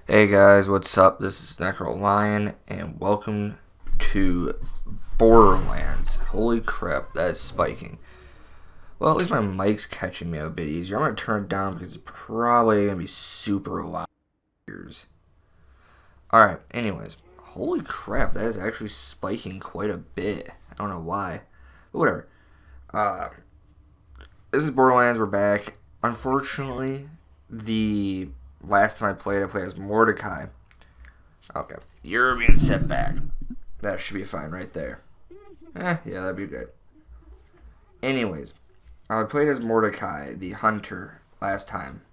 Hey guys, what's up? This is Necro Lion, and welcome to Borderlands. Holy crap, that is spiking. Well, at least my mic's catching me a bit easier. I'm going to turn it down because it's probably going to be super loud. Alright, anyways. Holy crap, that is actually spiking quite a bit. I don't know why. But whatever. Uh, this is Borderlands, we're back. Unfortunately, the last time I played as Mordecai. Okay. You're being set back. That should be fine right there. Yeah, that'd be good. Anyways, I played as Mordecai, the hunter, last time.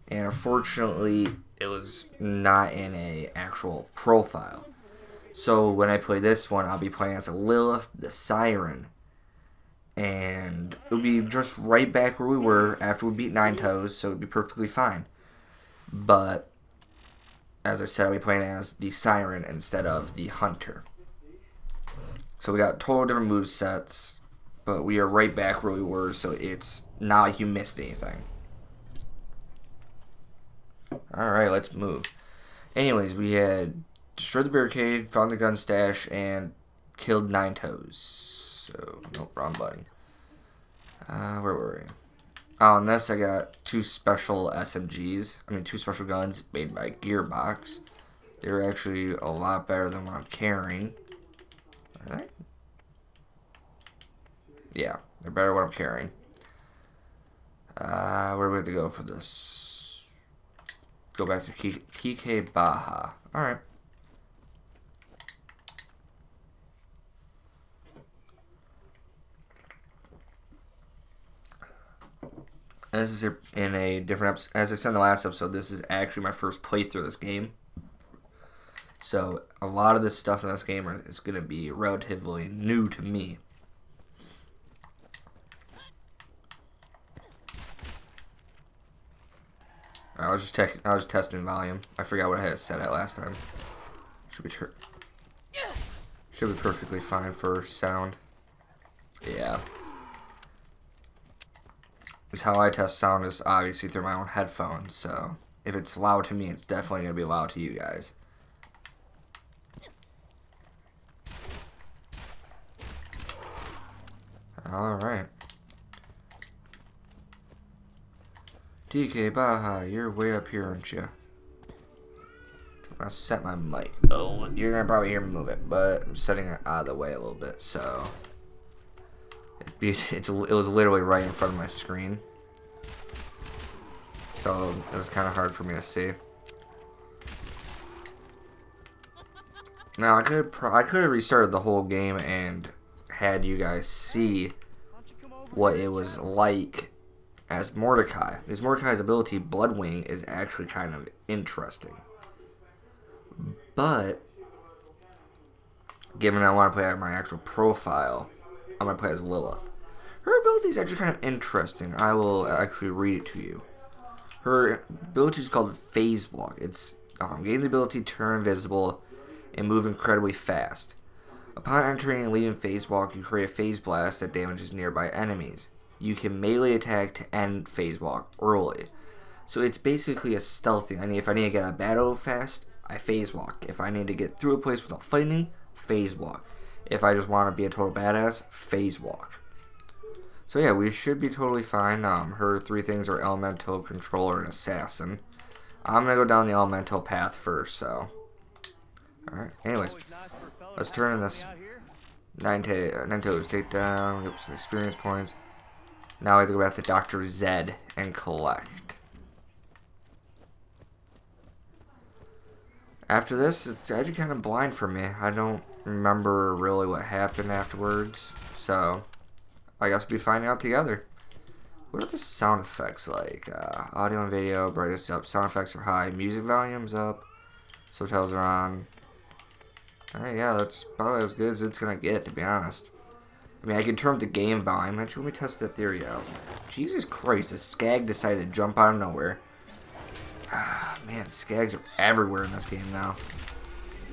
And unfortunately, it was not in a actual profile. So when I play this one, I'll be playing as a Lilith, the Siren. And it'll be just right back where we were after we beat Nine Toes, so it'll be perfectly fine. But, as I said, I'll be playing as the Siren instead of the Hunter. So we got total different move sets, but we are right back where we were, so it's not like you missed anything. Alright, let's move. Anyways, we had destroyed the barricade, found the gun stash, and killed Nine Toes. So, nope, wrong button. Where were we? Oh, and this I got two special two special guns made by Gearbox. They're actually a lot better than what I'm carrying. Are they? Yeah, they're better than what I'm carrying. Where do we have to go for this? Go back to Kike Baja. Alright. And this is in a different episode. As I said in the last episode, this is actually my first playthrough of this game. So, a lot of this stuff in this game is going to be relatively new to me. I was just testing volume. I forgot what I had set at last time. Should be perfectly fine for sound. Yeah. How I test sound is obviously through my own headphones, so if it's loud to me, it's definitely going to be loud to you guys. Alright. DK Baja, you're way up here, aren't you? I'm going to set my mic. Oh, you're going to probably hear me move it, but I'm setting it out of the way a little bit, so it was literally right in front of my screen, so it was kind of hard for me to see. Now I could have restarted the whole game and had you guys see what it was like as Mordecai. Because Mordecai's ability, Bloodwing, is actually kind of interesting. But given I want to play at my actual profile, I'm going to play as Lilith. Her ability is actually kind of interesting. I will actually read it to you. Her ability is called Phase Walk. It's gain the ability to turn invisible and move incredibly fast. Upon entering and leaving Phase Walk, you create a Phase Blast that damages nearby enemies. You can melee attack to end Phase Walk early. So it's basically a stealth thing. If I need to get out of battle fast, I Phase Walk. If I need to get through a place without fighting, Phase Walk. If I just want to be a total badass, Phase Walk. So yeah, we should be totally fine. Her three things are Elemental, Controller, and Assassin. I'm going to go down the Elemental path first, so. Alright, anyways. Let's turn in this Nine Toes takedown, get some experience points. Now we have to go back to Dr. Zed and collect. After this, it's actually kind of blind for me. I don't remember really what happened afterwards, so I guess we'll be finding out together. What are the sound effects like? Audio and video, brightness up, sound effects are high, music volume's up, subtitles are on. Alright, yeah, that's probably as good as it's gonna get, to be honest. I mean, I can turn up the game volume. Actually, let me test that theory out. Jesus Christ, this skag decided to jump out of nowhere. Man, skags are everywhere in this game now.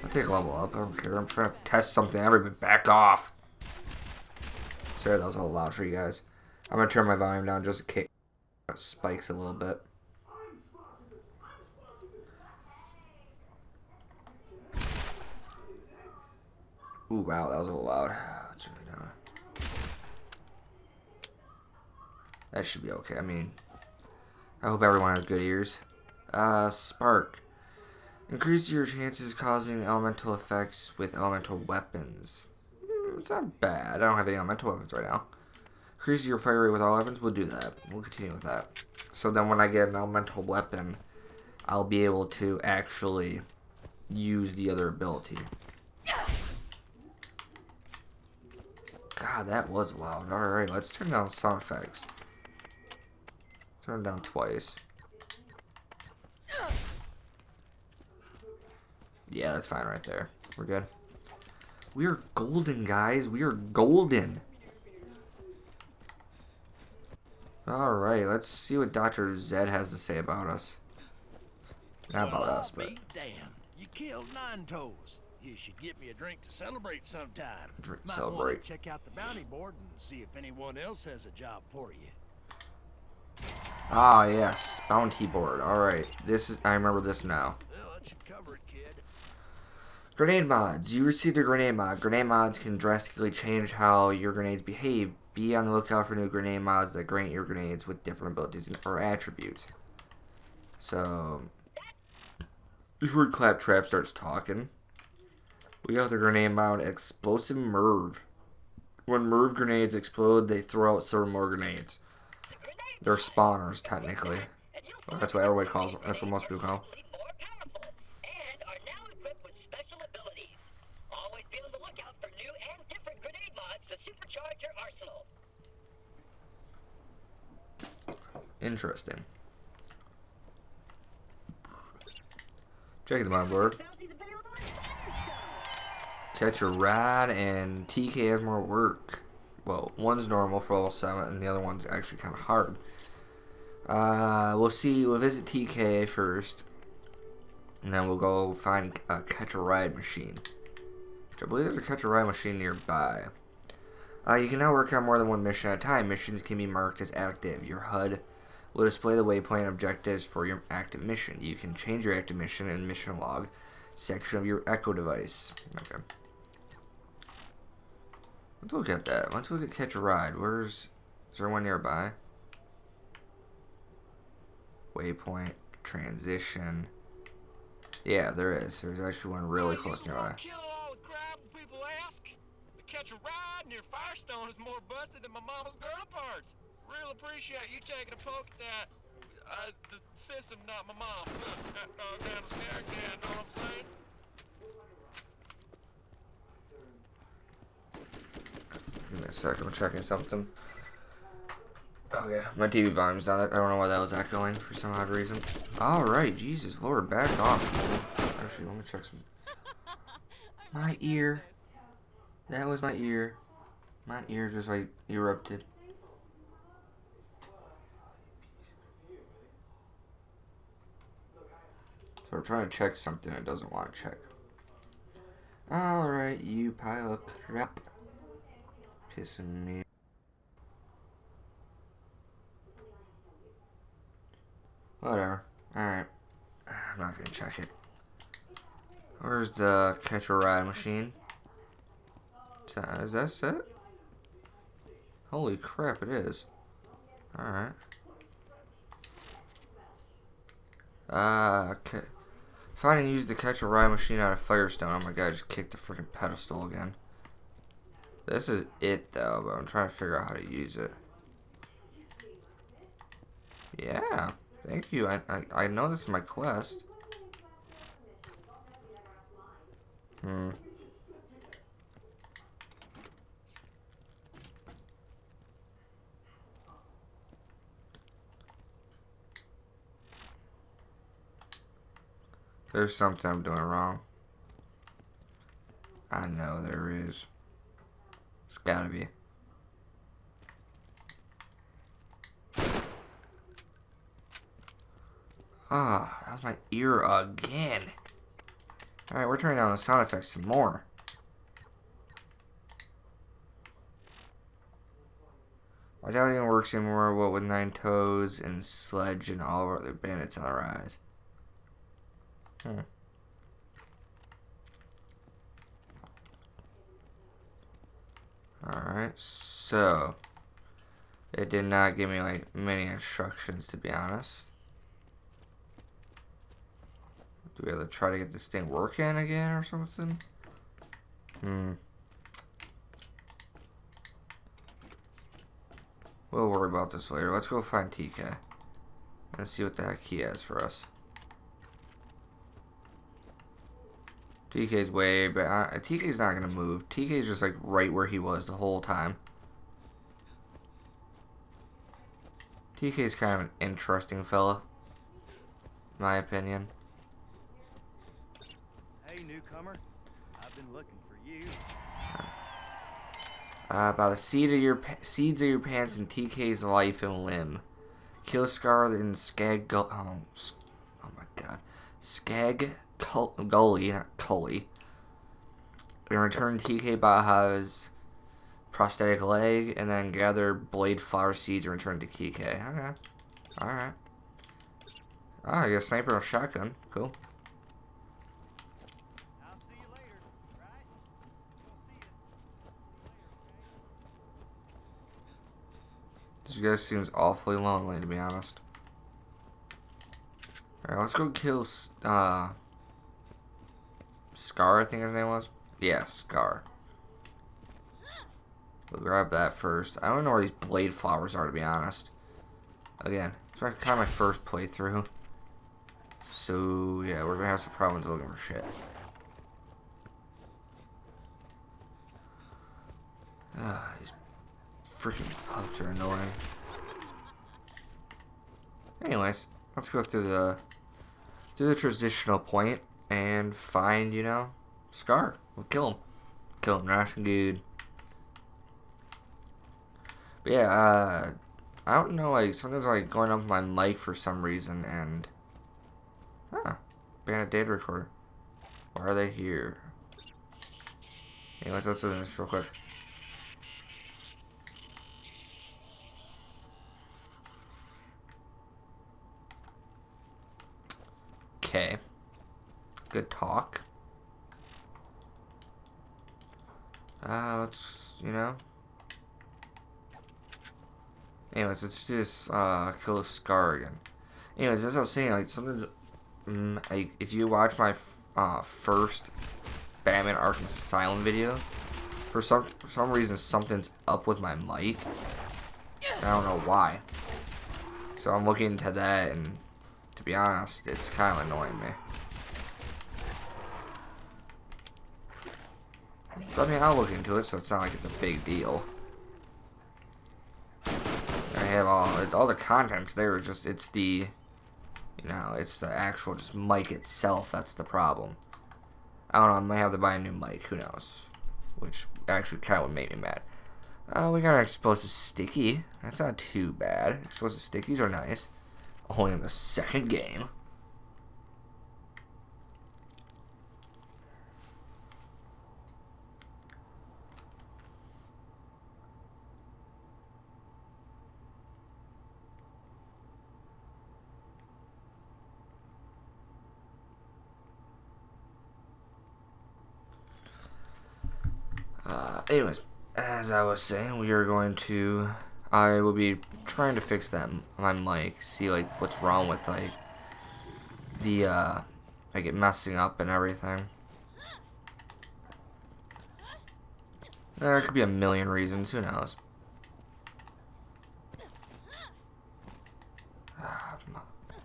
I'll take a level up. I don't care. I'm trying to test something. Everybody back off. Sorry, that was a little loud for you guys. I'm going to turn my volume down just in case it spikes a little bit. Ooh, wow, that was a little loud. Let's turn it down. That should be okay. I mean, I hope everyone has good ears. Spark. Increase your chances causing elemental effects with elemental weapons. It's not bad. I don't have any elemental weapons right now. Increase your fire rate with all weapons. We'll do that. We'll continue with that. So then when I get an elemental weapon, I'll be able to actually use the other ability. God, that was loud. Alright, let's turn down sound effects. Turn it down twice. Yeah, that's fine right there. We're good. We are golden, guys. We are golden. Alright, let's see what Dr. Zed has to say about us. Not about us, but... Damn, you killed Nine Toes. You should get me a drink to celebrate sometime. Drink to Might celebrate. want to check out the bounty board and see if anyone else has a job for you. Ah, yes. Bounty board. Alright. This is... I remember this now. Well, that should cover it, kid. Grenade mods. You received a grenade mod. Grenade mods can drastically change how your grenades behave. Be on the lookout for new grenade mods that grant your grenades with different abilities or attributes. So... before Claptrap starts talking, we got the grenade mod Explosive Merv. When Merv grenades explode, they throw out several more grenades. They're spawners, technically. That's what everybody calls them. That's what most people call them. Interesting. Checking the mod board. Catch a Ride and TK has more work. Well, one's normal for level 7 and the other one's actually kind of hard. We'll see. We'll visit TK first. And then we'll go find a Catch a Ride machine. Which I believe there's a Catch a Ride machine nearby. You can now work on more than one mission at a time. Missions can be marked as active. Your HUD will display the waypoint objectives for your active mission. You can change your active mission in mission log section of your Echo device. Okay. Let's look at that. Let's look at Catch a Ride. Is there one nearby? Waypoint, transition. Yeah, there is. There's actually one really close nearby. Kill all the crap when people ask. The Catch a Ride near Firestone is more busted than my mama's girl parts. Real appreciate you taking a poke at that. The system, not my mom. That doggone scared again, know what I'm saying? Give me a second, I'm checking something. Okay, my TV volume's down. I don't know why that was echoing for some odd reason. Alright, Jesus Lord, back off. Actually, let me check some. My ear. That was my ear. My ear just like erupted. So we're trying to check something it doesn't want to check. Alright, you pile of crap. Pissing me. Whatever. Alright. I'm not gonna check it. Where's the Catch a Ride machine? Is that it? Holy crap, it is. Alright. Okay. If I didn't use the Catch a Ride machine out of Firestone, oh my god, I just kicked the freaking pedestal again. This is it though, but I'm trying to figure out how to use it. Yeah, thank you. I know this is my quest. There's something I'm doing wrong. I know there is. It's gotta be. Ah, that was my ear again. Alright, we're turning down the sound effects some more. I doubt it even works anymore, what with Nine Toes and Sledge and all of our other bandits on our eyes. Alright, so it did not give me like many instructions, to be honest. Do we have to try to get this thing working again or something? We'll worry about this later. Let's go find TK. Let's see what the heck he has for us. TK's way, but TK's not gonna move. TK's just like right where he was the whole time. TK's kind of an interesting fella, in my opinion. Hey, newcomer. I've been looking for you. About the seeds of your pants and TK's life and limb. Kill Scar and Skag oh my god. Skag Gully, not Cully. And return TK Baja's prosthetic leg, and then gather blade flower seeds and return to TK. Okay. Alright. Ah, you got a sniper and a shotgun. Cool. I'll see you later, right? We'll see you. This guy seems awfully lonely, to be honest. Alright, let's go kill Scar, I think his name was. Yeah, Scar. We'll grab that first. I don't know where these blade flowers are, to be honest. Again, it's kind of my first playthrough. So, yeah, we're gonna have some problems looking for shit. These freaking pups are annoying. Anyways, let's go through the transitional point and find, you know, Scar. We'll kill him. Kill him nice and good. But yeah, I don't know, like, sometimes like going up my mic for some reason and Bandit data recorder. Why are they here? Anyways, let's do this real quick. Okay. Good talk. Let's, you know. Anyways, let's just kill Scar again. Anyways, as I was saying, like, sometimes, like, if you watch my first Batman Arkham Asylum video, for some reason something's up with my mic. I don't know why. So I'm looking into that, and to be honest, it's kind of annoying me. But I mean, I'll look into it, so it's not like it's a big deal. I have all the contents there. Just it's the, you know, it's the actual just mic itself that's the problem. I don't know. I might have to buy a new mic. Who knows? Which actually kind of would make me mad. We got an explosive sticky. That's not too bad. Explosive stickies are nice. Only in the second game. Anyways, as I was saying, I will be trying to fix that my mic, see like what's wrong with like the like it messing up and everything. There could be a million reasons, who knows.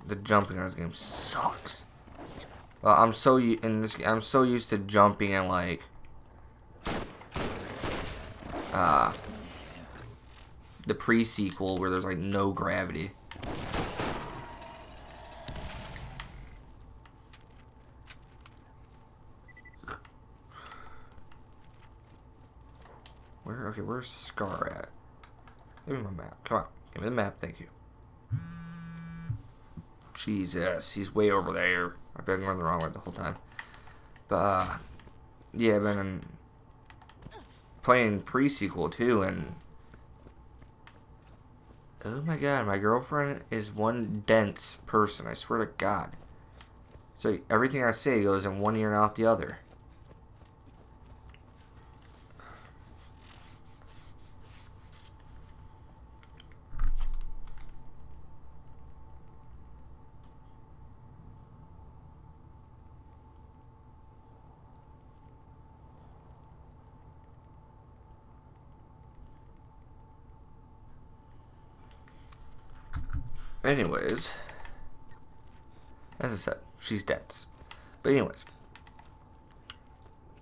The jumping in this game sucks. Well, I'm so used to jumping and like the pre-sequel where there's like no gravity. Where's Scar at? Give me my map. Come on, give me the map, thank you. Jesus, he's way over there. I've been going the wrong way the whole time. But yeah, I've been playing pre-sequel too, and oh my god, my girlfriend is one dense person, I swear to god. So everything I say goes in one ear and out the other. Anyways, as I said, she's dead. But anyways,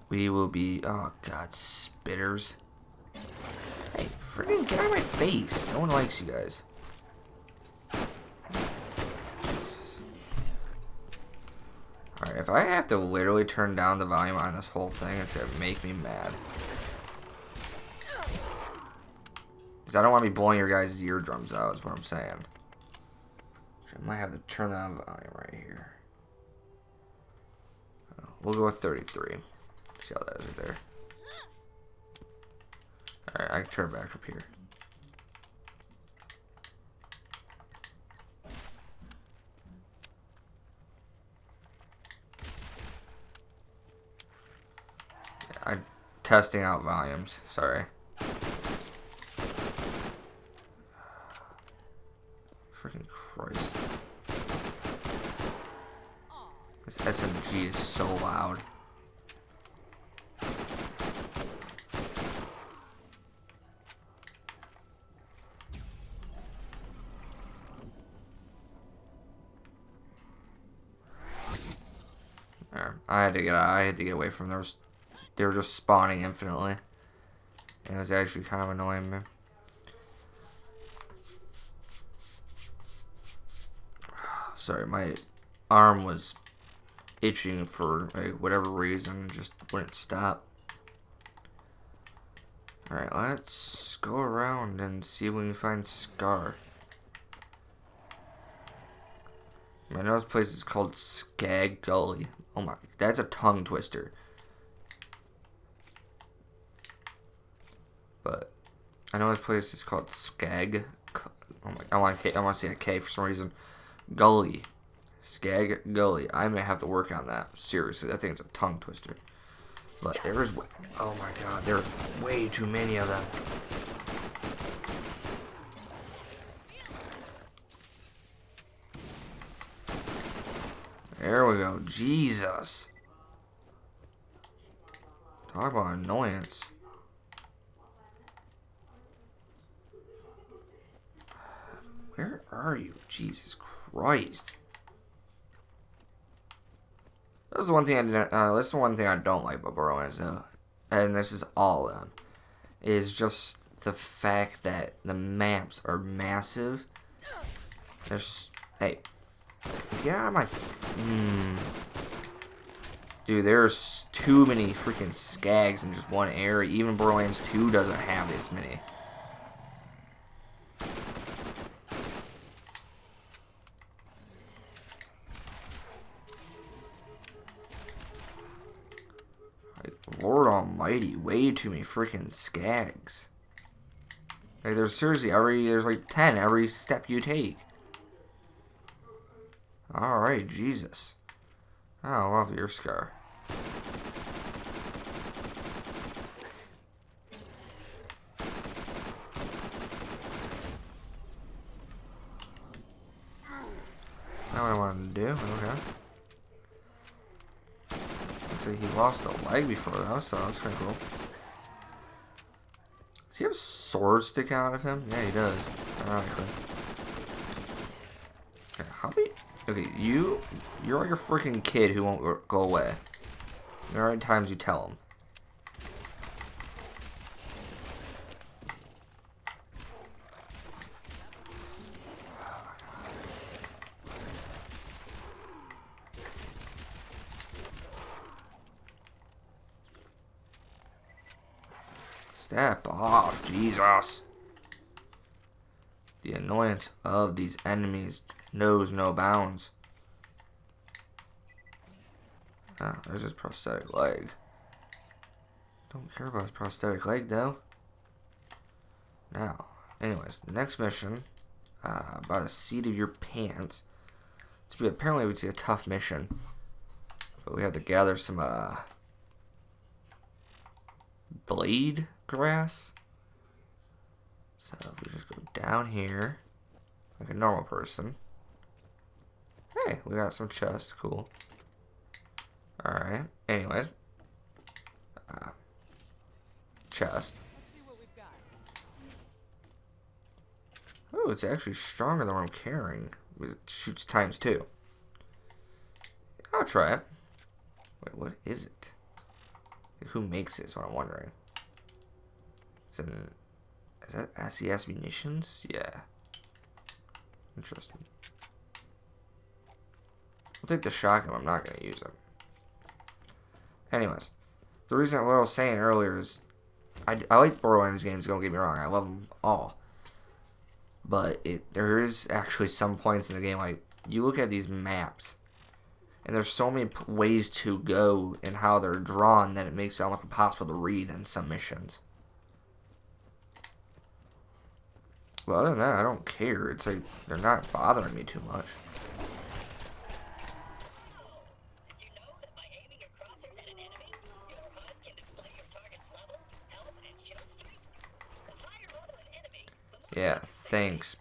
we will be. Oh God, spitters! Hey, freaking get out of my face! No one likes you guys. Alright, if I have to literally turn down the volume on this whole thing, it's gonna make me mad. Because I don't want to be blowing your guys' eardrums out, is what I'm saying. So I might have to turn down the volume right here. We'll go with 33. See how that is right there. Alright, I can turn it back up here. I'm testing out volumes, sorry. Freaking Christ. This SMG is so loud. There, I had to get away from those. They were just spawning infinitely. And it was actually kind of annoying me. Sorry, my arm was itching for like, whatever reason, just wouldn't stop. Alright, let's go around and see if we can find Scar. I know this place is called Skag Gully. Oh my, that's a tongue twister. But I know this place is called Skag. Oh my, I want to say a K for some reason. Gully. Skag Gully. I may have to work on that. Seriously, I think it's a tongue twister. But there's, oh my God, there's way too many of them. There we go. Jesus. Talk about annoyance. Where are you? Jesus Christ. That's the one thing that's the one thing I don't like about Borderlands, though. And this is all of them. Is just the fact that the maps are massive. There's, hey, get out of my, Dude, there's too many freaking skags in just one area. Even Borderlands 2 doesn't have this many. Lord Almighty, way too many freaking skags. Like, there's seriously there's like 10 every step you take. Alright, Jesus. Oh, I love your Scar. Not what I wanted to do, okay. Looks like he lost a leg before that, so that's kind of cool. Does he have a sword sticking out of him? Yeah, he does. Ironically. Okay, how many? Okay, you're like a freaking kid who won't go away. There are times you tell him. Step off, Jesus. The annoyance of these enemies knows no bounds. Ah, there's his prosthetic leg. Don't care about his prosthetic leg, though. Now, anyways, the next mission, about a seat of your pants. Apparently, it's a tough mission. But we have to gather some, blade grass. So if we just go down here, like a normal person. Hey, we got some chests, cool. Alright, anyways. Chest. Oh, it's actually stronger than what I'm carrying. It shoots ×2. I'll try it. Wait, what is it? Who makes this? What I'm wondering. Is that SES munitions? Yeah. Interesting. I'll take the shotgun. I'm not going to use it. Anyways, the reason what I was saying earlier is I like Borderlands games. Don't get me wrong. I love them all. But there is actually some points in the game, like, you look at these maps, and there's so many ways to go and how they're drawn that it makes it almost impossible to read in some missions. But other than that, I don't care. It's like, they're not bothering me too much. Yeah, thanks.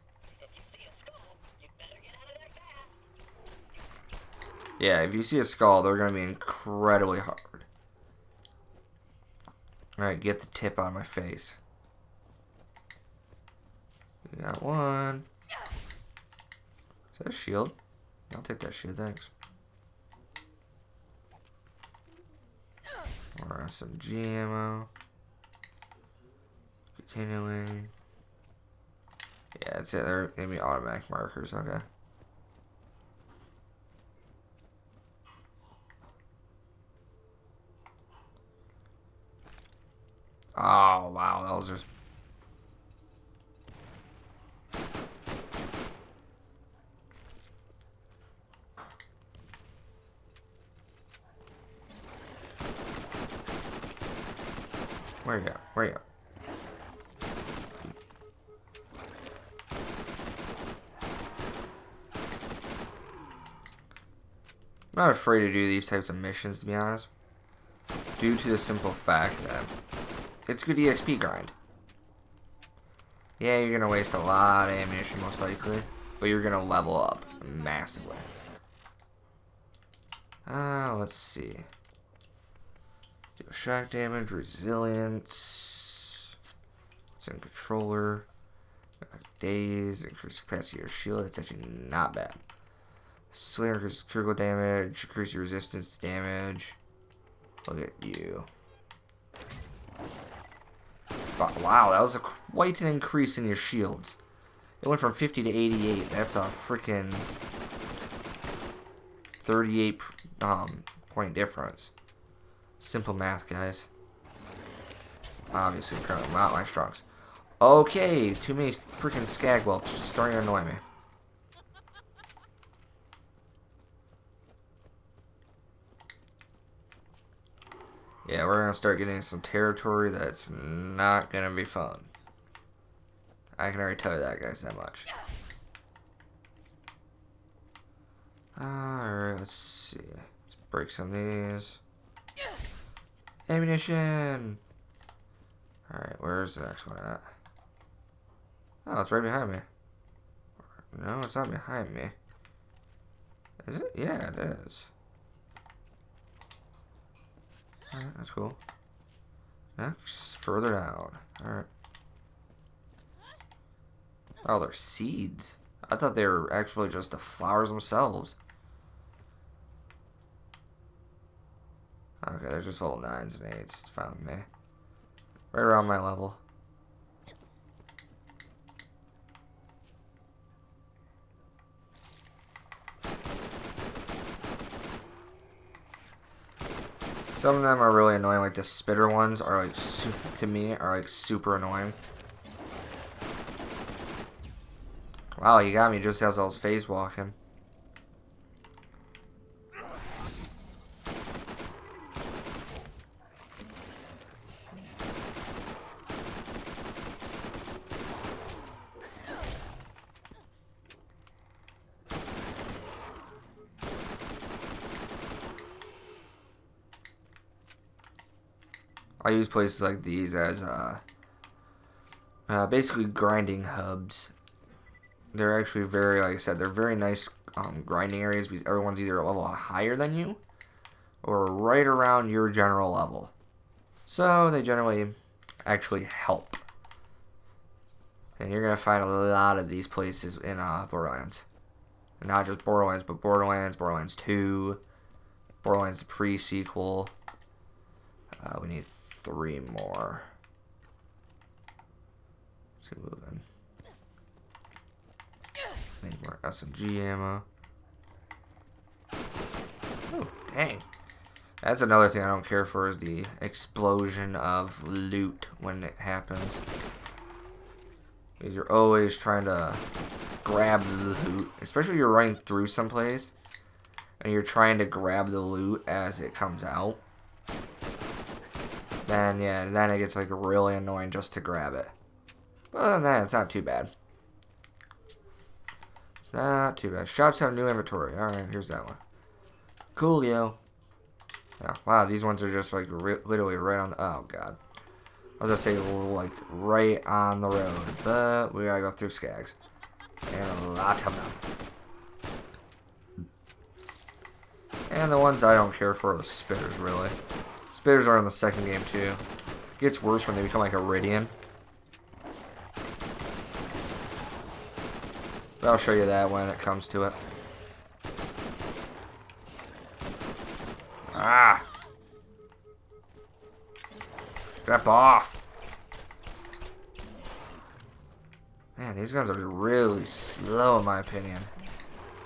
Yeah, if you see a skull, they're going to be incredibly hard. Alright, get the tip on my face. We got one. Is that a shield? I'll take that shield, thanks. Or SMG ammo. Continuing. Yeah, that's it. They're gonna be automatic markers. Okay. Oh, wow. That was just... Where you at? Where you at? I'm not afraid to do these types of missions, to be honest. Due to the simple fact that it's good EXP grind. Yeah, you're going to waste a lot of ammunition, most likely. But you're going to level up massively. Let's see. Deal shock damage, resilience. It's in controller. Daze, increase capacity of your shield. It's actually not bad. Slayer increases critical damage, increase your resistance to damage. Look at you. Wow, that was quite an increase in your shields. It went from 50 to 88. That's a freaking 38 point difference. Simple math, guys. Obviously, apparently not my strongest. Okay, too many freaking skag whelps starting to annoy me. Yeah, we're gonna start getting some territory that's not gonna be fun. I can already tell you that, guys, that much. Alright, let's see. Let's break some of these. Ammunition! Alright, where's the next one at? Oh, it's right behind me. No, it's not behind me. Is it? Yeah, it is. Alright, that's cool. Next, further down. Alright. Oh, they're seeds. I thought they were actually just the flowers themselves. Okay, there's just little 9s and 8s. It's fine with me. Right around my level. Some of them are really annoying, like the spitter ones are like, to me, are like super annoying. Wow, he got me just as I was phase walking. I use places like these as basically grinding hubs. They're actually very, like I said, they're very nice grinding areas because everyone's either a level higher than you or right around your general level. So they generally actually help. And you're going to find a lot of these places in Borderlands. And not just Borderlands, but Borderlands, Borderlands 2, Borderlands pre-sequel. We need 3 more. Let's keep moving. Need more SMG ammo. Oh, dang. That's another thing I don't care for is the explosion of loot when it happens. Because you're always trying to grab the loot. Especially if you're running through someplace and you're trying to grab the loot as it comes out. Then, yeah, then it gets like really annoying just to grab it. But other than that, it's not too bad. It's not too bad. Shops have new inventory. Alright, here's that one. Coolio. Yeah, wow, these ones are just like literally right on the... Oh, God. I was gonna say like right on the road. But we gotta go through Skags. And a lot of them. And the ones I don't care for are the spitters, really. Spitters are in the second game, too. It gets worse when they become like Iridian. But I'll show you that when it comes to it. Ah! Step off! Man, these guns are really slow in my opinion.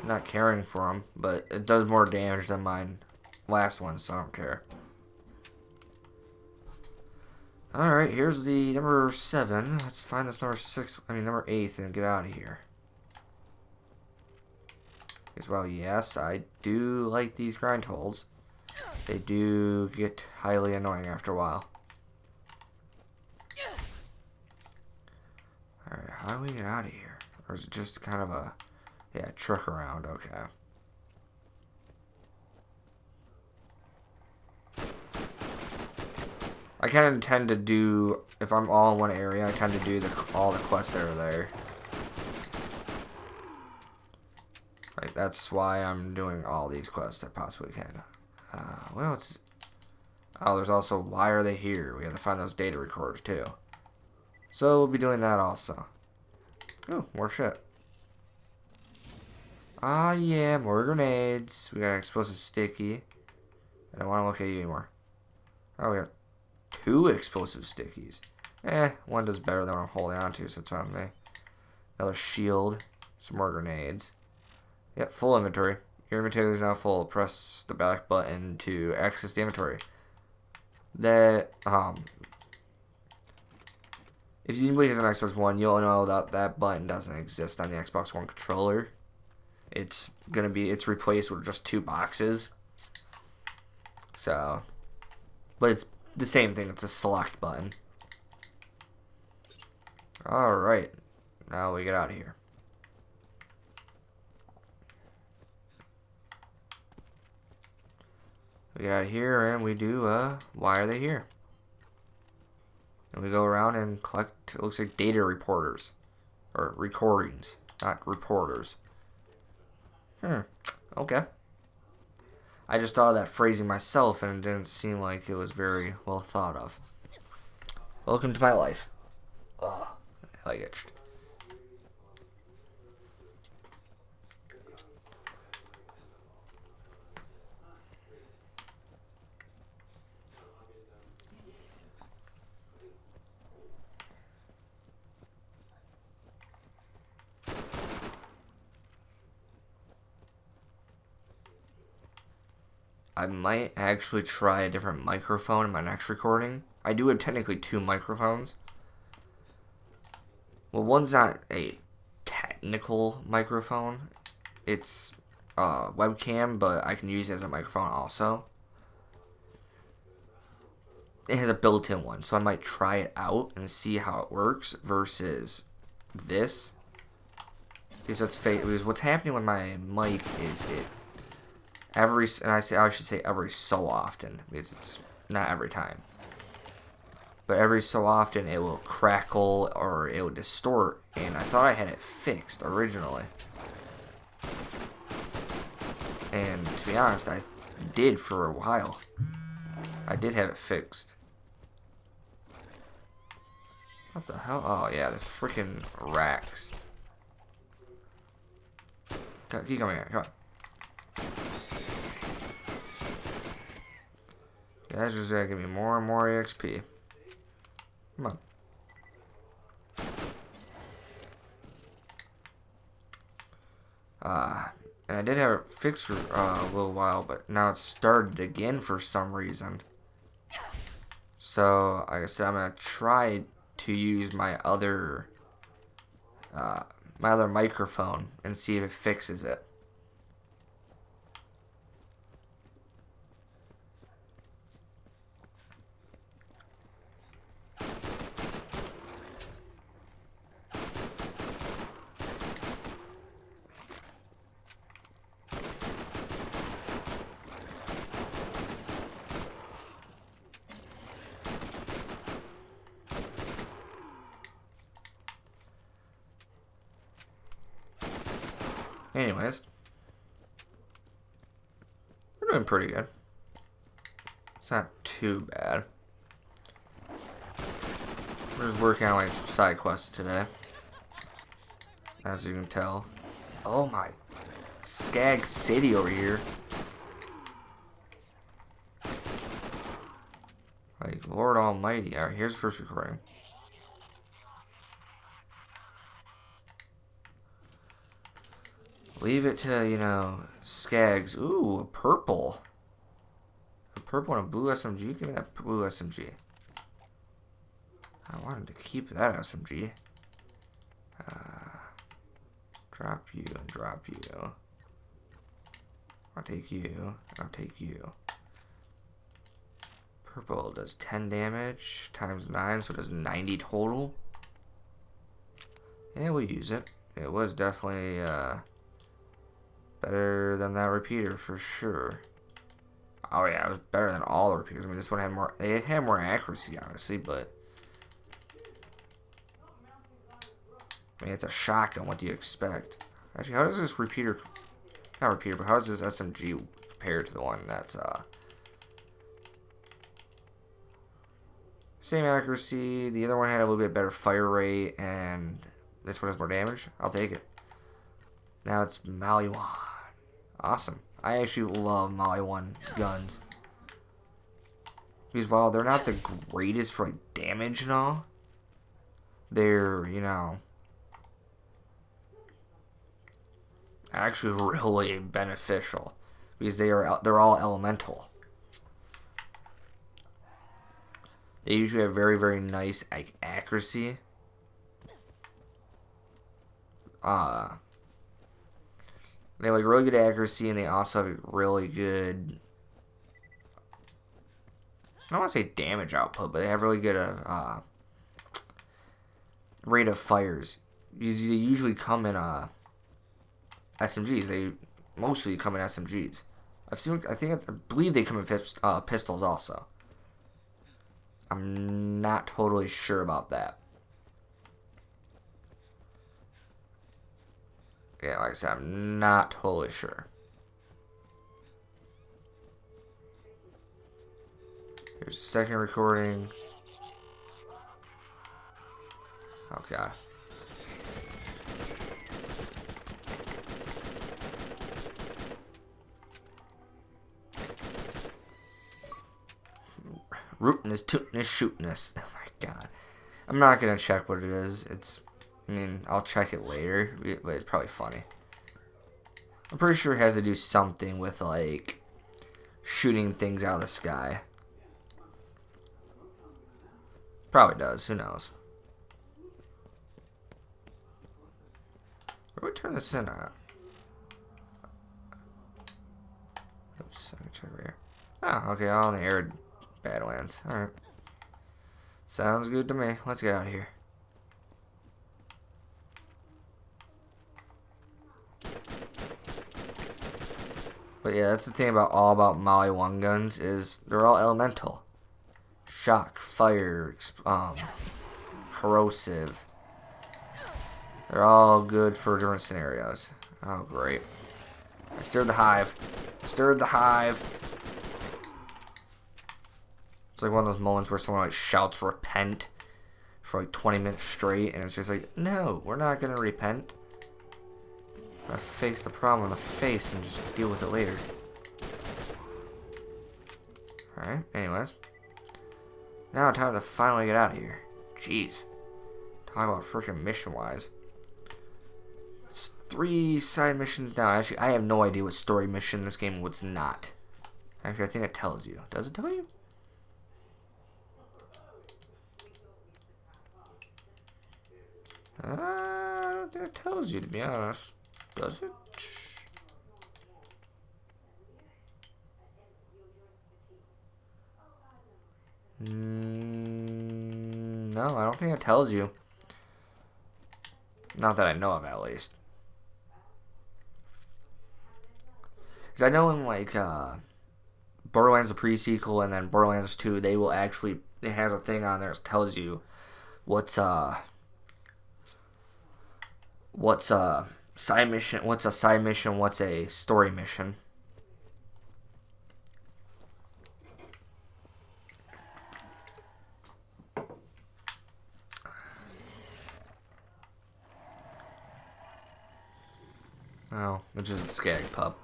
I'm not caring for them, but it does more damage than my last one, so I don't care. Alright, here's the number 7. Let's find this number 8 and get out of here. As well, yes, I do like these grind holes. They do get highly annoying after a while. Alright, how do we get out of here? Or is it just kind of a... Yeah, truck around, okay. I kind of tend to do, if I'm all in one area, I tend to do all the quests that are there. Like, that's why I'm doing all these quests I possibly can. Well, it's... Oh, there's also, why are they here? We have to find those data recorders, too. So, we'll be doing that also. Oh, more shit. Ah, yeah, more grenades. We got an explosive sticky. I don't want to look at you anymore. Oh, we got 2 explosive stickies. One does better than what I'm holding on to, so it's on me. Another shield. Some more grenades. Yep, full inventory. Your inventory is now full. Press the back button to access the inventory. That, if anybody has an Xbox One, you'll know that that button doesn't exist on the Xbox One controller. It's replaced with just 2 boxes. So, but it's the same thing. It's a select button. Alright. Now we get out of here. We get out of here and we do, why are they here? And we go around and collect, it looks like data reporters. Or recordings, not reporters. Okay. I just thought of that phrasing myself and it didn't seem like it was very well thought of. Welcome to my life. Oh, I itched. I might actually try a different microphone in my next recording. I do have technically 2 microphones. Well, one's not a technical microphone. It's a webcam, but I can use it as a microphone also. It has a built-in one, so I might try it out and see how it works versus this. Because what's happening with my mic is I should say every so often, because it's not every time. But every so often it will crackle or it will distort, and I thought I had it fixed originally. And to be honest, I did for a while. I did have it fixed. What the hell? Oh, yeah, the freaking racks. Keep coming here. Come on. Yeah, that's just gonna give me more and more XP. Come on. And I did have it fixed for a little while, but now it's started again for some reason. So, like I said, I'm gonna try to use my other microphone and see if it fixes it. Anyways, we're doing pretty good. It's not too bad. We're just working on like some side quests today, as you can tell. Oh my, Skag City over here. Like Lord Almighty. All right, here's the first recording. Leave it to, you know, Skags. Ooh, a purple. A purple and a blue SMG? Give me that blue SMG. I wanted to keep that SMG. Drop you and drop you. I'll take you. I'll take you. Purple does 10 damage times 9, so it does 90 total. Yeah, we'll use it. It was definitely, better than that repeater for sure. Oh yeah, it was better than all the repeaters. I mean, this one had more. They had more accuracy, honestly, but I mean, it's a shotgun. What do you expect? Actually, how does this repeater? Not repeater, but how does this SMG compare to the one that's same accuracy? The other one had a little bit better fire rate, and this one has more damage. I'll take it. Now it's Maliwan. Awesome. I actually love Maliwan guns. Because while they're not the greatest for like damage and all, they're, you know, actually really beneficial. Because they're all elemental. They usually have very, very nice accuracy. They have like really good accuracy, and they also have a really good, I don't want to say damage output, but they have really good rate of fires. They usually come in SMGs. They mostly come in SMGs. I believe they come in pistols also. I'm not totally sure about that. Yeah, like I said, I'm not totally sure. Here's the second recording. Oh god. Rootin'est, tootin'est, shootin'est. Oh my god. I'm not gonna check what it is. I mean, I'll check it later, but it's probably funny. I'm pretty sure it has to do something with, like, shooting things out of the sky. Probably does. Who knows? Where do we turn this in at? Oops, I can check right here. Oh, okay, all in the arid Badlands. Alright. Sounds good to me. Let's get out of here. But yeah, that's the thing about Maliwan guns is they're all elemental. Shock, fire, corrosive. They're all good for different scenarios. Oh, great. I stirred the hive. Stirred the hive. It's like one of those moments where someone like shouts repent for like 20 minutes straight, and it's just like, no, we're not gonna repent. We're gonna face the problem in the face and just deal with it later. Alright, anyways. Now time to finally get out of here. Jeez. Talk about freaking mission-wise. It's 3 side missions now. Actually, I have no idea what story mission this game was not. Actually, I think it tells you. Does it tell you? I don't think it tells you, to be honest. Does it? No, I don't think it tells you. Not that I know of, at least. Because I know in, like, Borderlands the pre-sequel and then Borderlands 2, they will actually, it has a thing on there that tells you what's a side mission, what's a side mission, what's a story mission. Oh, which is a skag pup.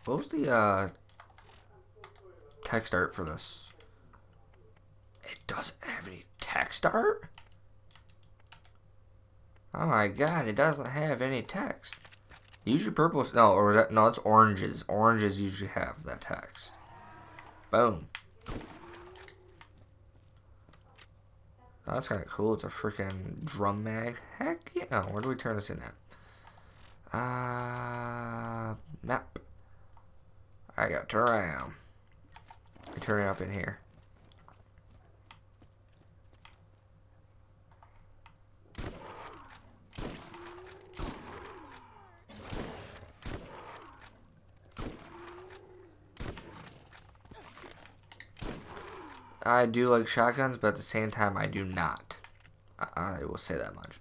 What was the text art for this? It doesn't have any text art? Oh my god, it doesn't have any text. Usually purple, no, or is that, no, it's oranges. Oranges usually have that text. Boom. Oh, that's kind of cool. It's a freaking drum mag. Heck yeah. Oh, where do we turn this in at? Map. I gotta turn around. I turn it up in here. I do like shotguns, but at the same time, I do not. I will say that much.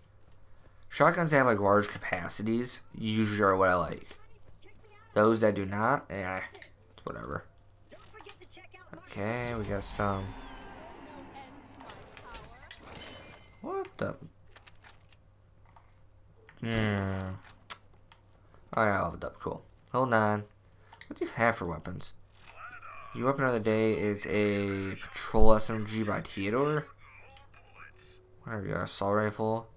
Shotguns that have like large capacities usually are what I like. Those that do not, it's whatever. Okay, we got some. What the? Oh yeah, I'll have it up. Cool. Hold on. What do you have for weapons? Your weapon of the day is a patrol SMG by Theodore. Whatever you got, assault rifle.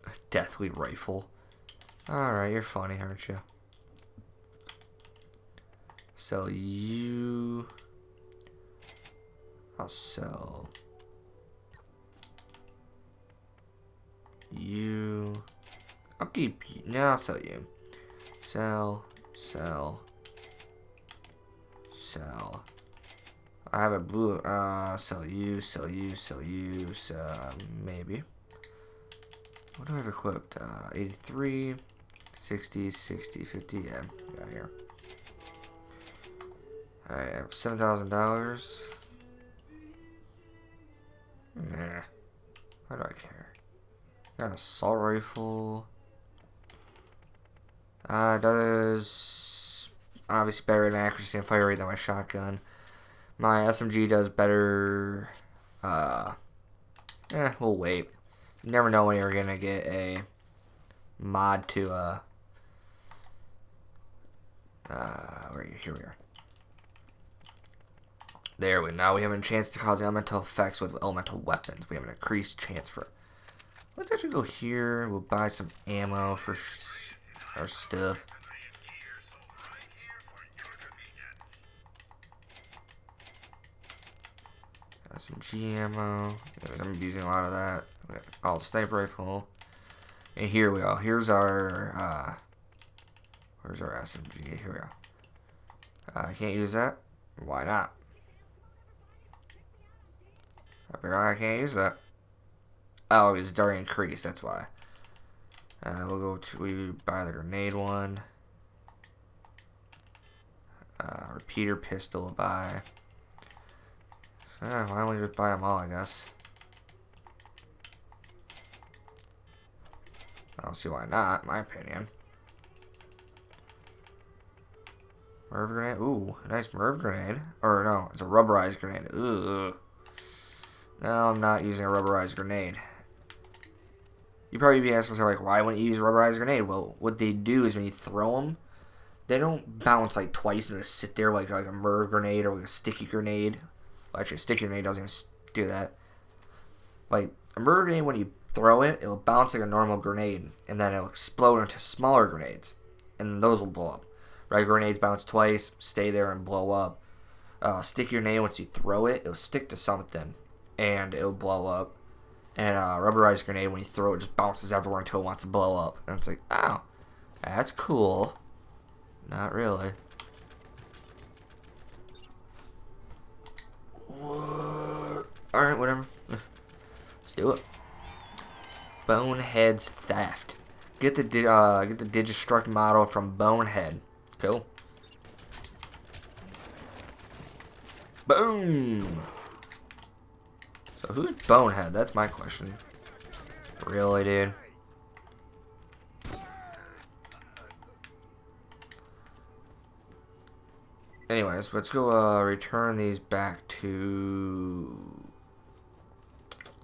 A deathly rifle. Alright, you're funny, aren't you? Sell you. I'll sell you. I'll keep you. No, I'll sell you. Sell. I have a blue, sell you, maybe. What do I have equipped? 83, 60, 50, yeah, got here. Alright, I have $7,000. Nah. Why do I care? Got an assault rifle. Does obviously better in accuracy and fire rate than my shotgun. My SMG does better. We'll wait. You never know when you're gonna get a mod to here we are. There we now we have a chance to cause elemental effects with elemental weapons. We have an increased chance for it. Let's actually go here. We'll buy some ammo for our stuff. Got some G ammo. I'm using a lot of that. Oh, sniper rifle. And here we go. Here's our where's our SMG? Here we go. I can't use that. Why not? Apparently I can't use that. Oh, it's already increased. That's why. We'll go to we buy the grenade one. Repeater pistol will buy. So, why don't we just buy them all? I guess. I don't see why not. In my opinion. Nerve grenade. Ooh, nice nerve grenade. Or no, it's a rubberized grenade. Ugh. No, I'm not using a rubberized grenade. You probably be asking yourself, like, why wouldn't you use a rubberized grenade? Well, what they do is when you throw them, they don't bounce like twice and just sit there like a nerve grenade or like a sticky grenade. Well, actually, a sticky grenade doesn't even do that. Like, a nerve grenade, when you throw it, it'll bounce like a normal grenade, and then it'll explode into smaller grenades, and those will blow up. Regular grenades bounce twice, stay there, and blow up. Sticky grenade, once you throw it, it'll stick to something, and it'll blow up. And rubberized grenade, when you throw it, just bounces everywhere until it wants to blow up. And it's like, oh, that's cool. Not really. What? Alright, whatever. Let's do it. Bonehead's Theft. Get the Digistruct model from Bonehead. Cool. Boom! So who's Bonehead? That's my question. Really, dude? Anyways, let's go return these back to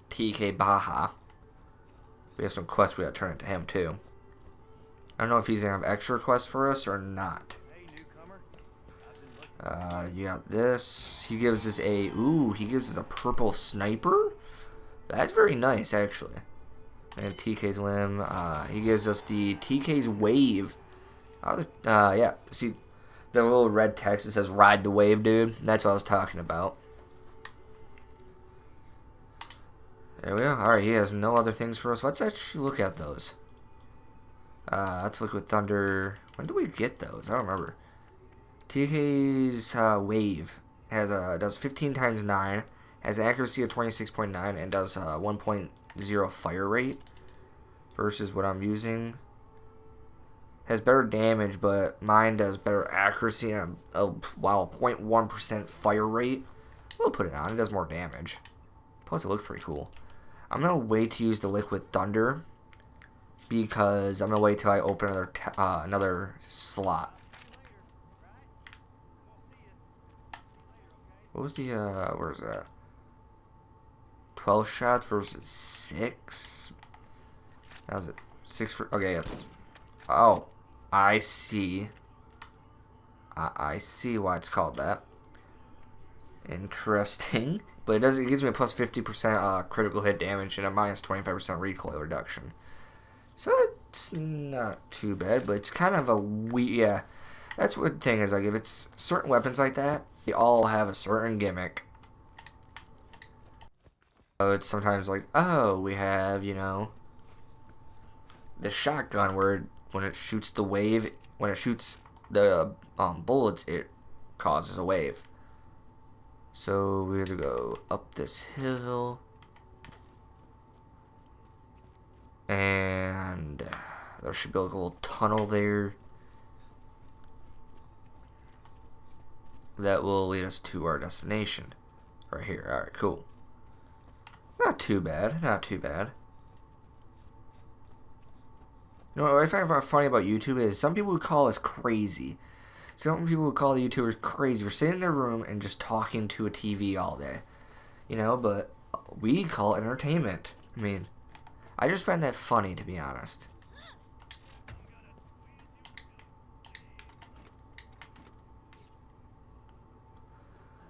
TK Baja. We have some quests we gotta turn it to him too. I don't know if he's gonna have extra quests for us or not. Hey, newcomer. I've been looking. You got this. He gives us he gives us a purple sniper. That's very nice, actually. And TK's limb. He gives us the TK's wave. Yeah. See, the little red text that says "Ride the wave, dude." That's what I was talking about. There we go. Alright, he has no other things for us. Let's actually look at those. Let's look with Thunder. When do we get those? I don't remember. TK's wave does 15 times 9, has an accuracy of 26.9, and does 1.0 fire rate versus what I'm using. Has better damage, but mine does better accuracy and 0.1% fire rate. We'll put it on. It does more damage. Plus, it looks pretty cool. I'm gonna wait to use the Liquid Thunder because I'm gonna wait till I open another slot. What was the where's that? 12 shots versus 6. That was it. 6 for okay. It's I see. I see why it's called that. Interesting. But it gives me a plus 50% critical hit damage and a minus 25% recoil reduction. So it's not too bad, but it's kind of yeah. That's what the thing is, like, if it's certain weapons like that, they all have a certain gimmick. So it's sometimes like, oh, we have, the shotgun where when it shoots the wave, when it shoots the bullets, it causes a wave. So we have to go up this hill. And there should be like a little tunnel there that will lead us to our destination. Right here. Alright, cool. Not too bad. Not too bad. You know what I find funny about YouTube is some people would call us crazy. Some people would call the YouTubers crazy for sitting in their room and just talking to a TV all day. But we call it entertainment. I mean, I just find that funny, to be honest.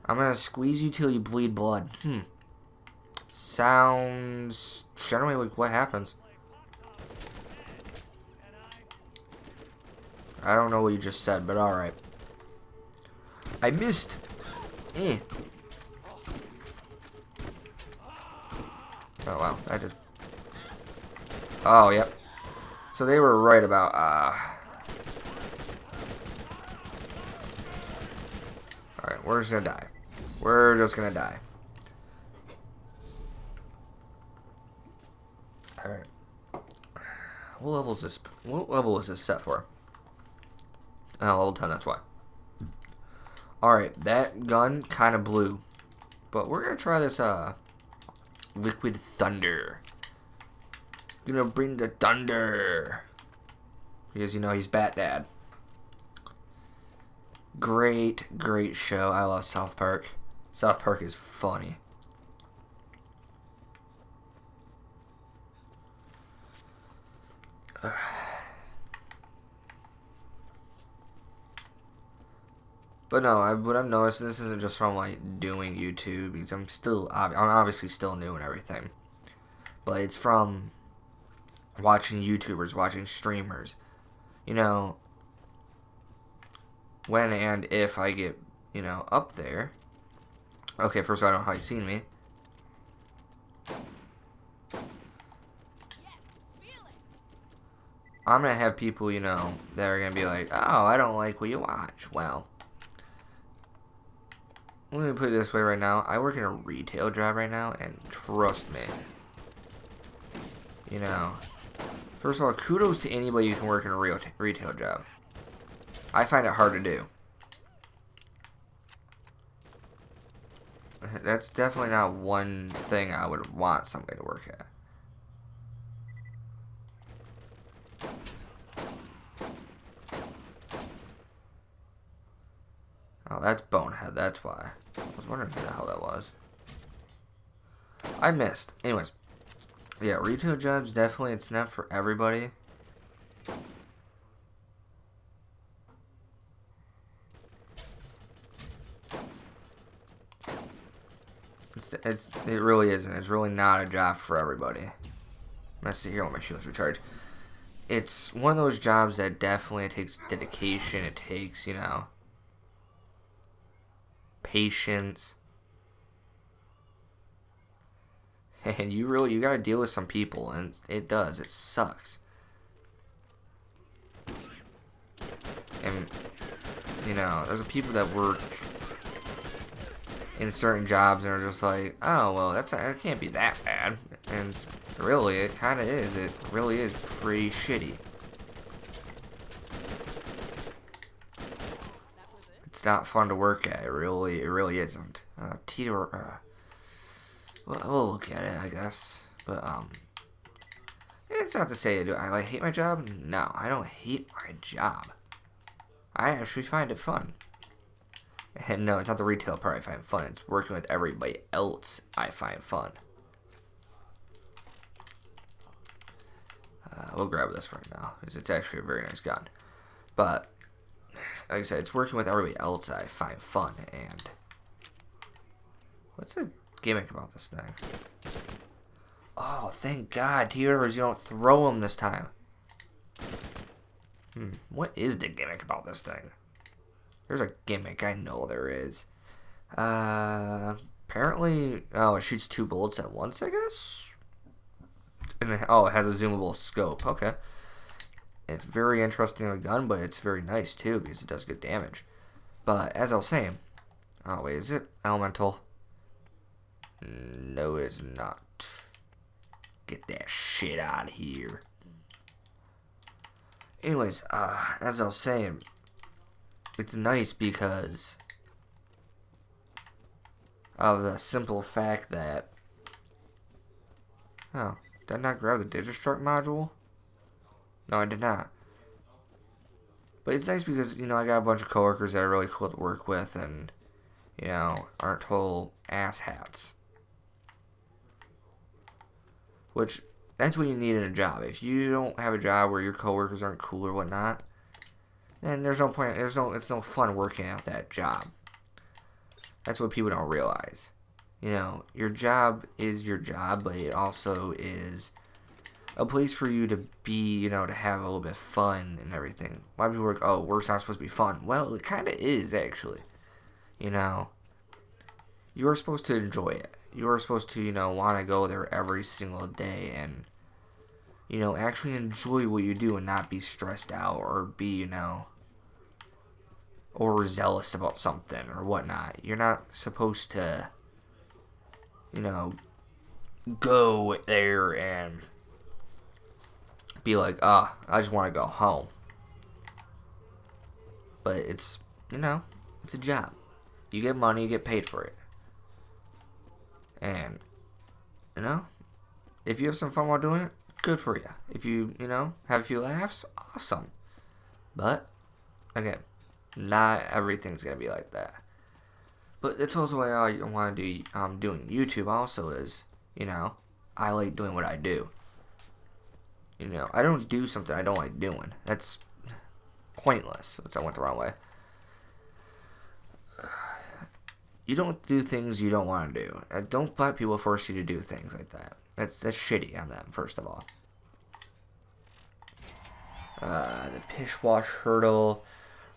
I'm gonna squeeze you till you bleed blood. Sounds generally like what happens. I don't know what you just said, but alright. I missed. Oh wow, I did. Oh, yep. So they were right about, Alright, we're just gonna die. We're just gonna die. Alright. What level is this set for? Oh, level 10, that's why. Alright, that gun kind of blew. But we're gonna try this, Liquid Thunder. Gonna bring the thunder. Because, he's Bat Dad. Great show. I love South Park. South Park is funny. But no, what I've noticed, this isn't just from like doing YouTube, because I'm obviously still new and everything. But it's from watching YouTubers, watching streamers. You know, when and if I get, up there. Okay, first of all, I don't know how you've seen me. I'm gonna have people, that are gonna be like, oh, I don't like what you watch. Well, let me put it this way right now. I work in a retail job right now, and trust me, first of all, kudos to anybody who can work in a retail job. I find it hard to do. That's definitely not one thing I would want somebody to work at. Oh, that's Bonehead, that's why. I was wondering who the hell that was. I missed. Anyways. Yeah, retail jobs, definitely, it's not for everybody. It really isn't. It's really not a job for everybody. Let's see here when my shield's recharge. It's one of those jobs that definitely takes dedication. It takes, patience. And you gotta deal with some people, and it does. It sucks. And, there's people that work in certain jobs and are just like, oh, well, it can't be that bad. And really, it kind of is. It really is pretty shitty. It's not fun to work at. It really isn't. We'll look at it, I guess. But, it's not to say, do I hate my job? No, I don't hate my job. I actually find it fun. And no, it's not the retail part I find fun. It's working with everybody else I find fun. We'll grab this right now, because it's actually a very nice gun. But, like I said, it's working with everybody else I find fun. And what's the gimmick about this thing? Oh, thank God, T-Rivers, you don't throw them this time. What is the gimmick about this thing? There's a gimmick, I know there is. Apparently, it shoots 2 bullets at once, I guess? And it has a zoomable scope, okay. It's very interesting a gun, but it's very nice too, because it does good damage. But, as I was saying, oh wait, is it elemental? No, it's not. Get that shit out of here. Anyways, as I was saying, it's nice because of the simple fact that... Oh, did I not grab the Digistruct module? No, I did not. But it's nice because, I got a bunch of coworkers that are really cool to work with and, aren't total asshats. Which, that's what you need in a job. If you don't have a job where your coworkers aren't cool or whatnot, then there's no point, it's no fun working at that job. That's what people don't realize. Your job is your job, but it also is a place for you to be, to have a little bit of fun and everything. A lot of people are like, work's not supposed to be fun. Well, it kind of is, actually. You're supposed to enjoy it. You're supposed to, want to go there every single day and, actually enjoy what you do and not be stressed out or be, overzealous about something or whatnot. You're not supposed to, go there and be like, I just want to go home. But it's, it's a job. You get money, you get paid for it. And, if you have some fun while doing it, good for you. If you, have a few laughs, awesome. But, again, Not everything's gonna be like that. But it's also why I want to do doing YouTube also is, you know, I like doing what I do. You know, I don't do something I don't like doing. That's pointless. I went the wrong way. You don't do things you don't want to do. Don't let people force you to do things like that. That's shitty on them, first of all. The Pishwash hurdle,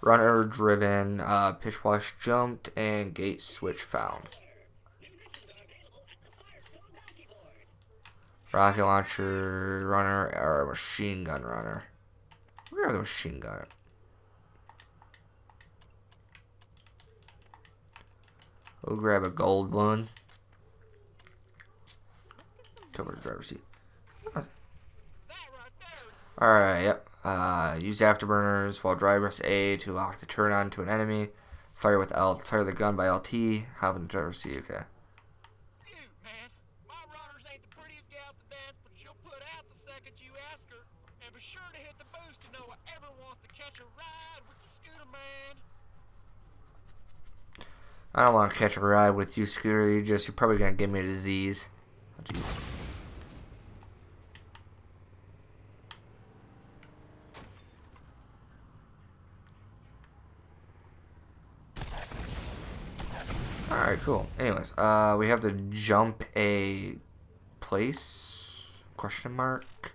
runner driven, Pishwash jumped, and gate switch found. Rocket launcher runner or machine gun runner. Where are the machine gun? We'll grab a gold one. Over the driver's seat. Alright, yep. Use afterburners while drive press A to lock the turn on to an enemy. Fire with L to fire the gun by LT. Hop in the driver's seat, okay. Dude, man, my runners ain't the prettiest gal to dance, but she'll put out the second you ask her. And be sure to hit the boost to know whoever wants to catch a ride with the scooter man. I don't want to catch a ride with you, Scooter. You're probably going to give me a disease. Oh, jeez. Alright, cool. Anyways, we have to jump a place? Question mark?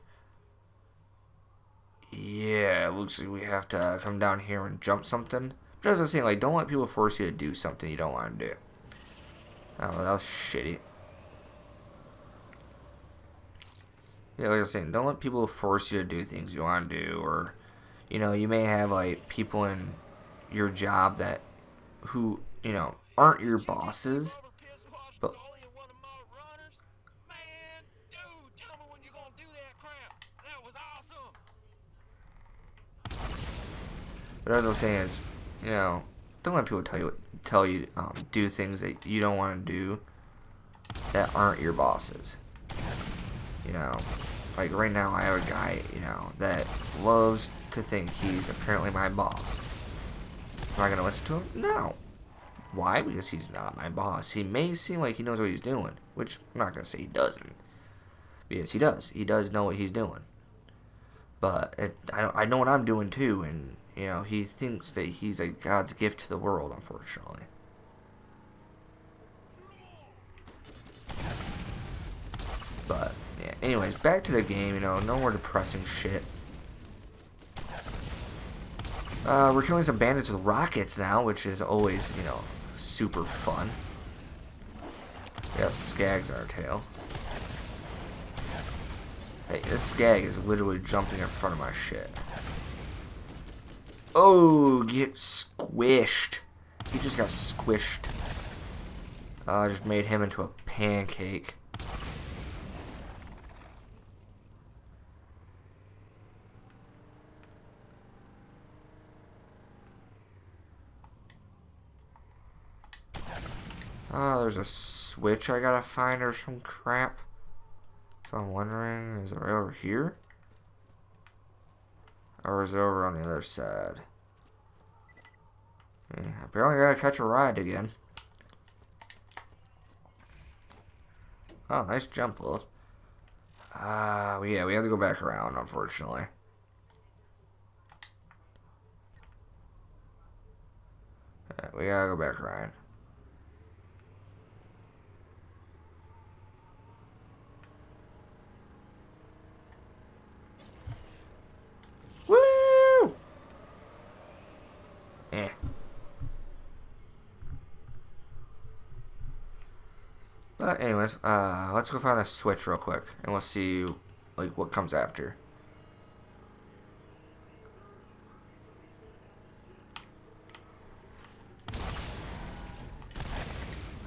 Yeah, it looks like we have to come down here and jump something. But as I was saying, like, don't let people force you to do something you don't want to do. Oh, that was shitty. Yeah, like I was saying, don't let people force you to do things you want to do. Or, you know, you may have, like, people in your job that, who, you know, aren't your bosses. But, Man, dude, tell me when you're gonna do that crap. That was awesome. but as I was saying is, you know, don't let people tell you do things that you don't want to do that aren't your bosses. You know, like right now I have a guy, you know, that loves to think he's apparently my boss. Am I gonna listen to him? No. Why? Because he's not my boss. He may seem like he knows what he's doing, which I'm not gonna say he doesn't, because he does. He does know what he's doing. But I know what I'm doing too, and you know, he thinks that he's a God's gift to the world, unfortunately. But, yeah, anyways, back to the game, you know, no more depressing shit. We're killing some bandits with rockets now, which is always, you know, super fun. We got skags on our tail. Hey, this skag is literally jumping in front of my shit. Oh, get squished. He just got squished. I just made him into a pancake. Oh, there's a switch I gotta find or some crap. So I'm wondering, is it right over here? Or is it over on the other side? Yeah, apparently I gotta catch a ride again. Oh, nice jump, Lilith. Yeah, we have to go back around, unfortunately. Yeah, we gotta go back around. Woo! Eh. But anyways, let's go find a switch real quick, and we'll see like what comes after.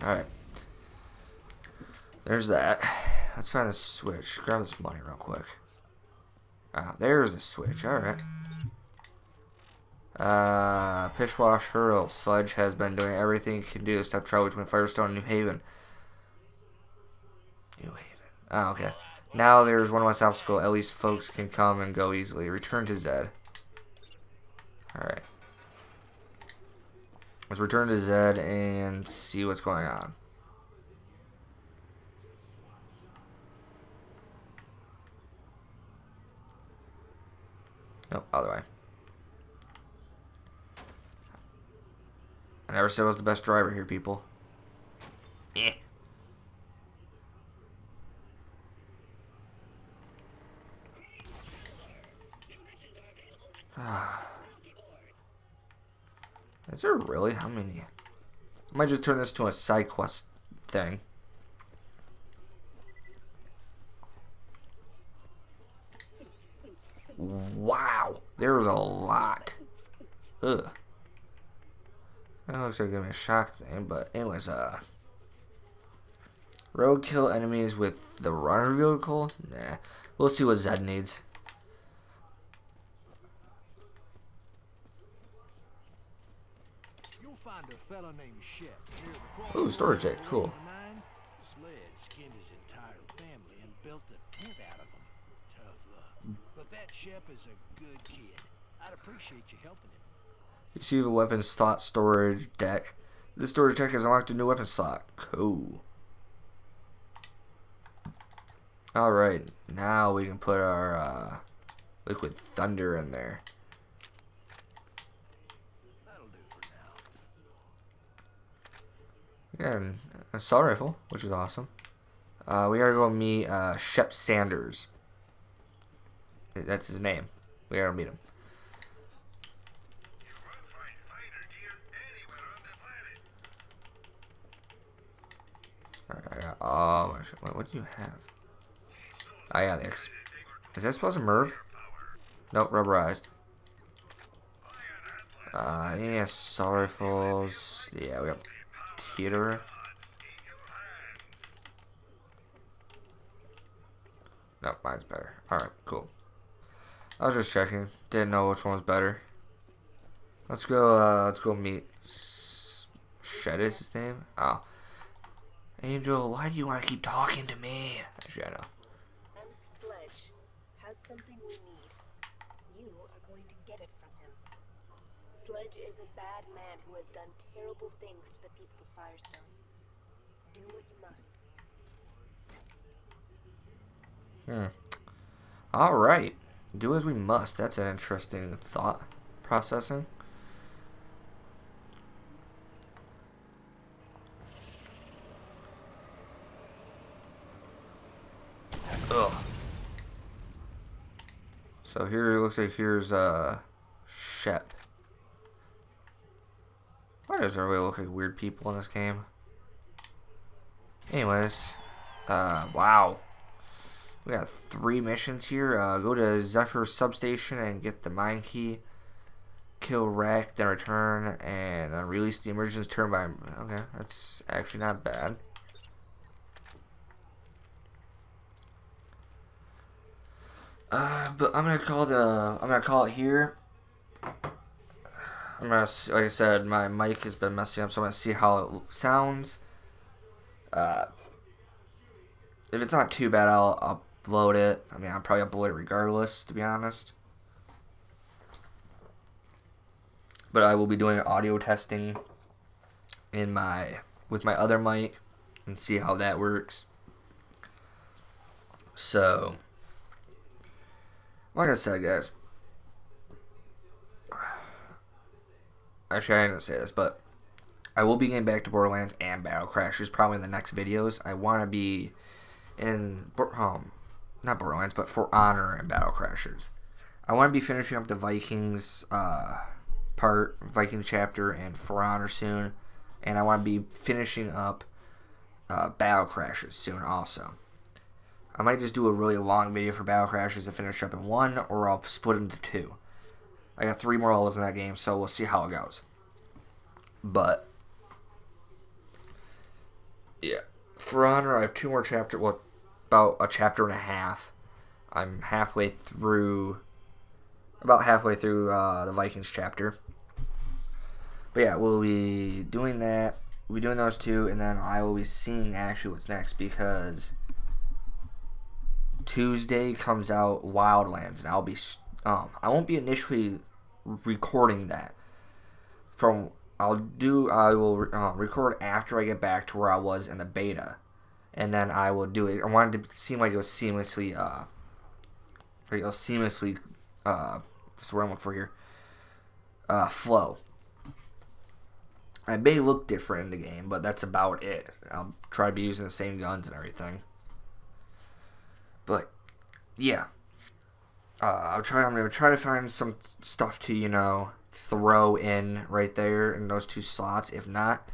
All right, there's that. Let's find a switch. Grab this money real quick. There's a switch. All right. Pishwash hurdle. Sludge has been doing everything it can do to stop travel between Firestone and New Haven. Oh, okay. Now there's one less obstacle. At least folks can come and go easily. Return to Zed. Alright. Let's return to Zed and see what's going on. Nope, other way. I never said I was the best driver here, people. Eh. Is there really? How many? I might just turn this to a side quest thing. Wow, there's a lot. Ugh. That looks like giving me a shock thing, but anyways, roadkill enemies with the runner vehicle? Nah. We'll see what Zed needs. You'll find a fella named Shep near the Ooh, storage deck, cool. Sled skinned his entire family and built a tent out of them. Tough luck. But that Shep is a good kid. I'd appreciate you helping him. Receive a weapon slot storage deck. This storage deck has unlocked a new weapon slot. Cool. Alright, now we can put our liquid thunder in there. That'll do for now. We got an assault rifle, which is awesome. We gotta go meet Shep Sanders. That's his name. We gotta meet him. Alright, I got all my shit. What do you have? I got Is that supposed to merv? Nope, rubberized. Any assault rifles? Yeah, we got theater. Nope, mine's better. Alright, cool. I was just checking. Didn't know which one was better. Let's go meet Shed is his name? Oh. Angel, why do you want to keep talking to me? Actually, I know. And Sledge has something we need. You are going to get it from him. Sledge is a bad man who has done terrible things to the people of Firestone. Do what you must. Alright. Do as we must. That's an interesting thought processing. Ugh. So here it looks like here's Shep. Why does everybody look like weird people in this game? Anyways, wow. We got 3 missions here. Go to Zephyr substation and get the mine key. Kill Rack, then return, and release the emergency turbine. Okay, that's actually not bad. But I'm gonna call it here. Like I said, my mic has been messing up, so I'm gonna see how it sounds. If it's not too bad, I'll upload it. I mean, I'll probably upload it regardless, to be honest. But I will be doing audio testing with my other mic and see how that works. So, like I said, guys. Actually, I didn't say this, but I will be getting back to Borderlands and Battle Crashers probably in the next videos. I want to be in, not Borderlands, but For Honor and Battle Crashers. I want to be finishing up the Vikings Vikings chapter and For Honor soon. And I want to be finishing up Battle Crashers soon also. I might just do a really long video for Battle Crashers to finish up in one, or I'll split into 2. I got 3 more levels in that game, so we'll see how it goes. But yeah, For Honor, I have 2 more chapters. Well, about a chapter and a half. I'm about halfway through the Vikings chapter. But yeah, we'll be doing that. We'll be doing those 2, and then I will be seeing actually what's next, because Tuesday comes out Wildlands, and I'll be I won't be initially recording that. From I will record after I get back to where I was in the beta, and then I will do it. I wanted it to seem like it was seamlessly, what's the word I'm looking for here? Flow. I may look different in the game, but that's about it. I'll try to be using the same guns and everything. But yeah, I'm gonna try to find some stuff to throw in right there in those two slots. If not,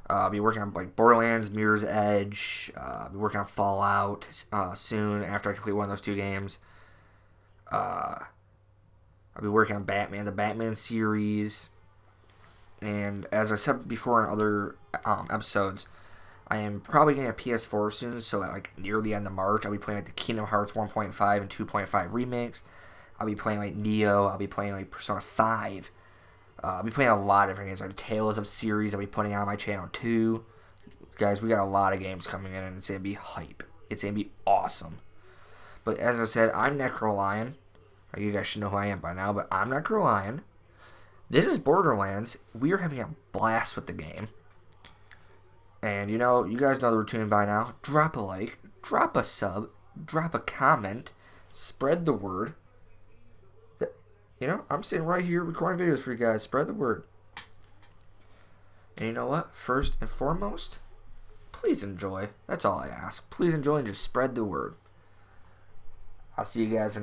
I'll be working on like Borderlands, Mirror's Edge. I'll be working on Fallout soon after I complete one of those two games. I'll be working on the Batman series. And as I said before in other episodes, I am probably getting a PS4 soon, so at like near the end of March, I'll be playing like the Kingdom Hearts 1.5 and 2.5 remakes. I'll be playing like Neo. I'll be playing like Persona 5. I'll be playing a lot of different games, like Tales of series I'll be putting on my channel too. Guys, we got a lot of games coming in, and it's going to be hype. It's going to be awesome. But as I said, I'm Necro Lion. You guys should know who I am by now, but I'm Necro Lion. This is Borderlands. We are having a blast with the game. And you guys know the routine by now. Drop a like, drop a sub, drop a comment, spread the word. I'm sitting right here recording videos for you guys. Spread the word. And you know what? First and foremost, please enjoy. That's all I ask. Please enjoy and just spread the word. I'll see you guys in